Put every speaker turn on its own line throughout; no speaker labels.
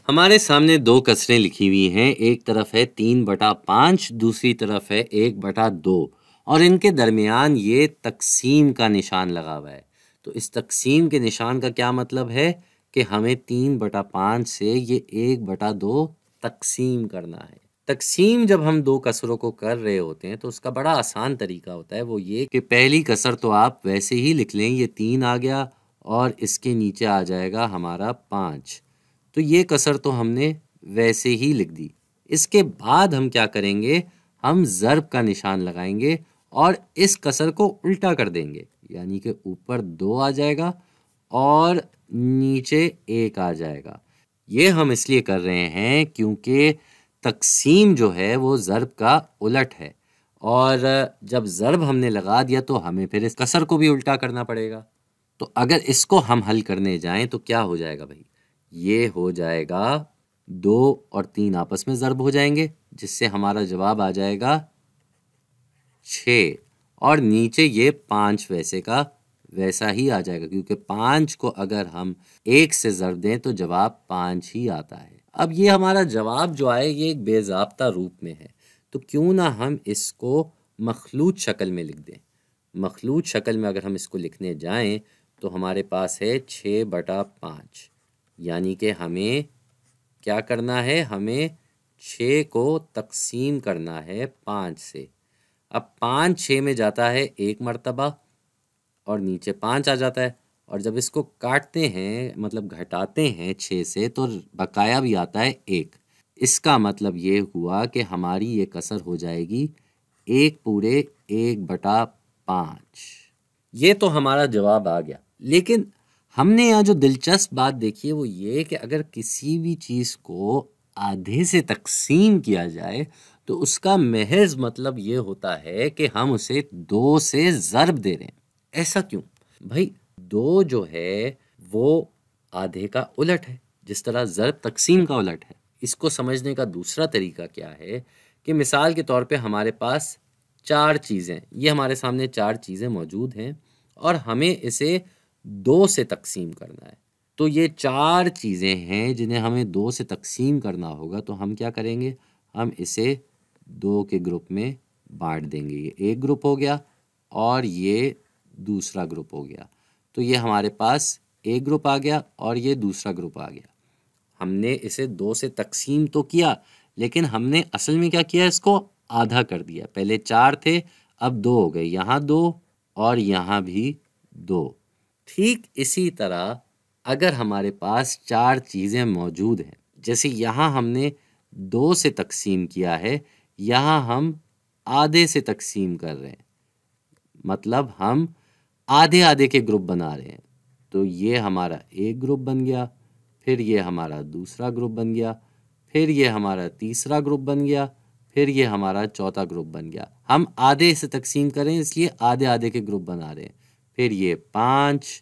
ہمارے سامنے دو کسریں لکھی ہوئی ہیں، ایک طرف ہے 3/5، دوسری طرف ہے 1/2، اور ان کے درمیان یہ تقسیم کا نشان لگا ہوا ہے۔ تو اس تقسیم کے نشان کا کیا مطلب ہے کہ ہمیں 3/5 سے یہ 1/2 تقسیم کرنا ہے۔ تقسیم جب ہم دو کسروں کو کر رہے ہوتے ہیں تو اس کا بڑا آسان طریقہ ہوتا ہے، وہ یہ کہ پہلی کسر تو آپ ویسے ہی لکھ لیں، یہ 3 آ گیا اور اس کے نیچے آ جائے گا ہمارا 5، تو یہ کسر تو ہم نے ویسے ہی لکھ دی۔ اس کے بعد ہم کیا کریں گے، ہم ضرب کا نشان لگائیں گے اور اس کسر کو الٹا کر دیں گے، یعنی کہ اوپر 2 آ جائے گا اور نیچے 1 آ جائے گا۔ یہ ہم اس لیے کر رہے ہیں کیونکہ تقسیم جو ہے وہ ضرب کا الٹ ہے، اور جب ضرب ہم نے لگا دیا تو ہمیں پھر اس کسر کو بھی الٹا کرنا پڑے گا۔ تو اگر اس کو ہم حل کرنے جائیں تو کیا ہو جائے گا بھائی، یہ ہو جائے گا 2 اور 3 آپس میں ضرب ہو جائیں گے، جس سے ہمارا جواب آ جائے گا 6، اور نیچے یہ 5 ویسے کا ویسا ہی آ جائے گا، کیونکہ 5 کو اگر ہم 1 سے ضرب دیں تو جواب 5 ہی آتا ہے۔ اب یہ ہمارا جواب جو آئے یہ ایک بے ضابطہ روپ میں ہے، تو کیوں نہ ہم اس کو مخلوط شکل میں لکھ دیں۔ مخلوط شکل میں اگر ہم اس کو لکھنے جائیں تو ہمارے پاس ہے 6/5، یعنی کہ ہمیں کیا کرنا ہے، ہمیں 6 کو تقسیم کرنا ہے 5 سے۔ اب 5 6 میں جاتا ہے 1 مرتبہ اور نیچے 5 آ جاتا ہے، اور جب اس کو کاٹتے ہیں مطلب گھٹاتے ہیں 6 سے تو بقایا بھی آتا ہے 1۔ اس کا مطلب یہ ہوا کہ ہماری یہ کسر ہو جائے گی 1/1/5۔ یہ تو ہمارا جواب آ گیا، لیکن ہم نے یہاں جو دلچسپ بات دیکھی ہے وہ یہ کہ اگر کسی بھی چیز کو آدھے سے تقسیم کیا جائے تو اس کا محض مطلب یہ ہوتا ہے کہ ہم اسے 2 سے ضرب دے رہے ہیں۔ ایسا کیوں؟ بھائی 2 جو ہے وہ آدھے کا الٹ ہے، جس طرح ضرب تقسیم کا الٹ ہے۔ اس کو سمجھنے کا دوسرا طریقہ کیا ہے کہ مثال کے طور پہ ہمارے پاس 4 چیزیں، یہ ہمارے سامنے 4 چیزیں موجود ہیں اور ہمیں اسے 2 سے تقسیم کرنا ہے۔ تو یہ 4 چیزیں ہیں جنہیں ہمیں 2 سے تقسیم کرنا ہوگا، تو ہم کیا کریں گے، ہم اسے 2 کے گروپ میں بانٹ دیں گے۔ یہ ایک گروپ ہو گیا اور یہ دوسرا گروپ ہو گیا، تو یہ ہمارے پاس ایک گروپ آ گیا اور یہ دوسرا گروپ آ گیا۔ ہم نے اسے 2 سے تقسیم تو کیا، لیکن ہم نے اصل میں کیا کیا، اس کو آدھا کر دیا۔ پہلے 4 تھے، اب 2 ہو گئے، یہاں 2 اور یہاں بھی 2۔ ٹھیک اسی طرح اگر ہمارے پاس 4 چیزیں موجود ہیں، جیسے یہاں ہم نے 2 سے تقسیم کیا ہے، یہاں ہم آدھے سے تقسیم کر رہے ہیں، مطلب ہم آدھے آدھے کے گروپ بنا رہے ہیں، تو یہ ہمارا ایک گروپ بن گیا، پھر یہ ہمارا دوسرا گروپ بن گیا، پھر یہ ہمارا تیسرا گروپ بن گیا، پھر یہ ہمارا چوتھا گروپ بن گیا۔ ہم آدھے سے تقسیم کریں اس لیے آدھے آدھے کے گروپ بنا رہے ہیں، پھر یہ 5،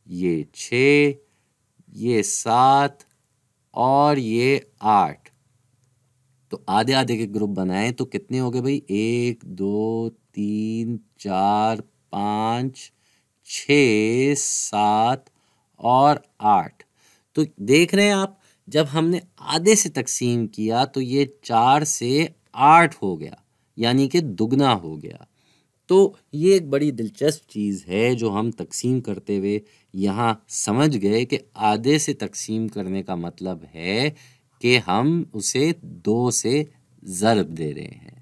یہ 6، یہ 7 اور یہ 8۔ تو آدھے آدھے کے گروپ بنائیں تو کتنے ہو گئے بھائی، 1 2 3 4 5 6 7 اور 8۔ تو دیکھ رہے ہیں آپ، جب ہم نے آدھے سے تقسیم کیا تو یہ 4 سے 8 ہو گیا، یعنی کہ دگنا ہو گیا۔ تو یہ ایک بڑی دلچسپ چیز ہے جو ہم تقسیم کرتے ہوئے یہاں سمجھ گئے کہ آدھے سے تقسیم کرنے کا مطلب ہے کہ ہم اسے 2 سے ضرب دے رہے ہیں۔